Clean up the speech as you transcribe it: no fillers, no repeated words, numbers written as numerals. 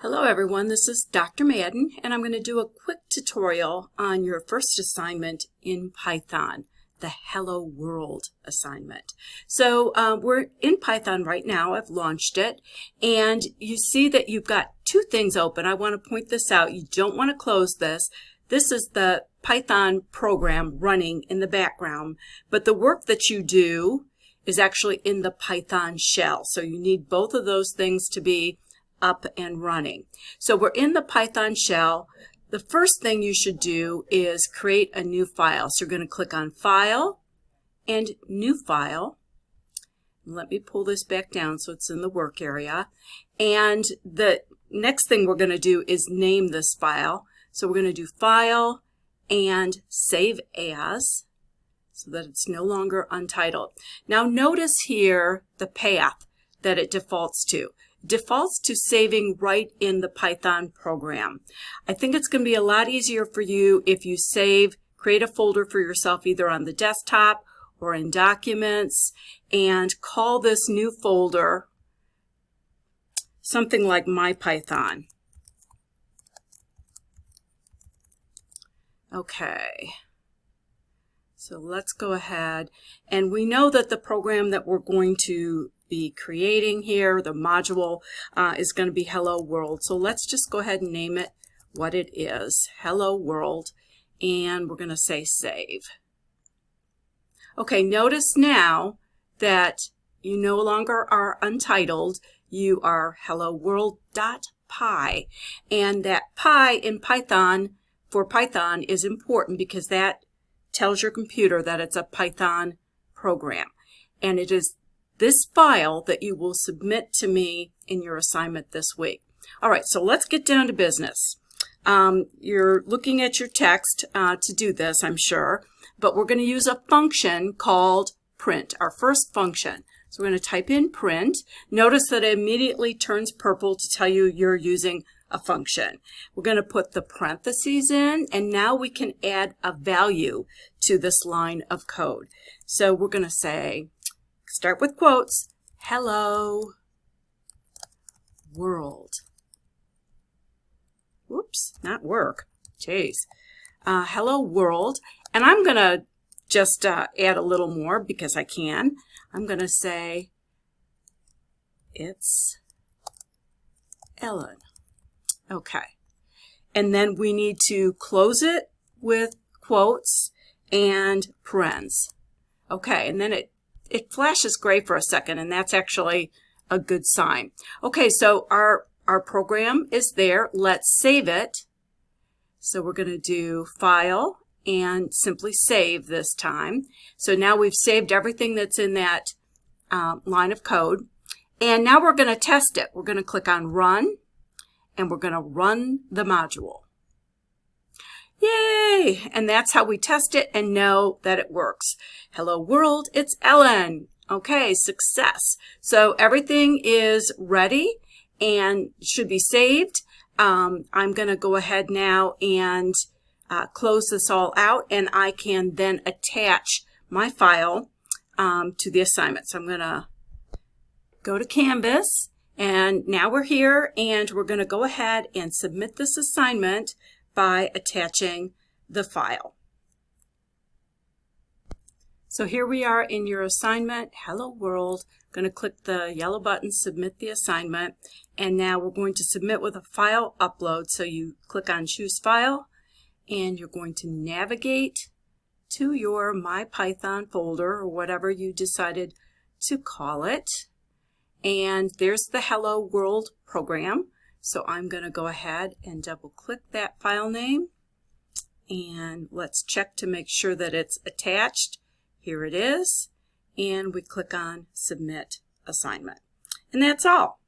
Hello everyone, this is Dr. Madden and I'm going to do a quick tutorial on your first assignment in Python, the Hello World assignment. So we're in Python right now. I've launched it and you see that you've got two things open. I want to point this out. You don't want to close this. This is the Python program running in the background, but the work that you do is actually in the Python shell. So you need both of those things to be up and running. So we're in the Python shell. The first thing you should do is create a new file. So you're going to click on File and New File. Let me pull this back down so it's in the work area. And the next thing we're going to do is name this file. So we're going to do File and Save As so that it's no longer untitled. Now notice here the path that it defaults to. Defaults to saving right in the Python program. I think it's going to be a lot easier for you if you create a folder for yourself either on the desktop or in Documents and call this new folder something like MyPython. Okay. So let's go ahead, and we know that the program that we're going to be creating here, the module, is going to be Hello World. So let's just go ahead and name it what it is, Hello World, and we're going to say save. Okay, notice now that you no longer are untitled, you are helloworld.py, and that py in Python for Python is important because that tells your computer that it's a Python program, and it is this file that you will submit to me in your assignment this week. All right, so let's get down to business. You're looking at your text to do this, I'm sure, but we're going to use a function called print, our first function. So we're going to type in print. Notice that it immediately turns purple to tell you you're using a function. We're going to put the parentheses in, and now we can add a value to this line of code. So we're going to say, start with quotes, Hello World. Whoops, not work. Jeez. Hello World. And I'm going to just add a little more because I can. I'm going to say, it's Ellen. Okay. And then we need to close it with quotes and parens. Okay, and then it flashes gray for a second, and that's actually a good sign. Okay, so our program is there. Let's save it. So we're going to do File and simply Save this time. So now we've saved everything that's in that line of code. And now we're going to test it. We're going to click on Run, and we're going to run the module. Yay! And that's how we test it and know that it works. Hello World, it's Ellen. Okay, success. So everything is ready and should be saved. I'm going to go ahead now and close this all out, and I can then attach my file to the assignment. So I'm going to go to Canvas, and now we're here, and we're going to go ahead and submit this assignment by attaching the file. So here we are in your assignment, Hello World. I'm going to click the yellow button, Submit the Assignment, and now we're going to submit with a file upload. So you click on Choose File, and you're going to navigate to your MyPython folder or whatever you decided to call it. And there's the Hello World program. So I'm going to go ahead and double click that file name, and let's check to make sure that it's attached. Here it is, and we click on Submit Assignment. And that's all.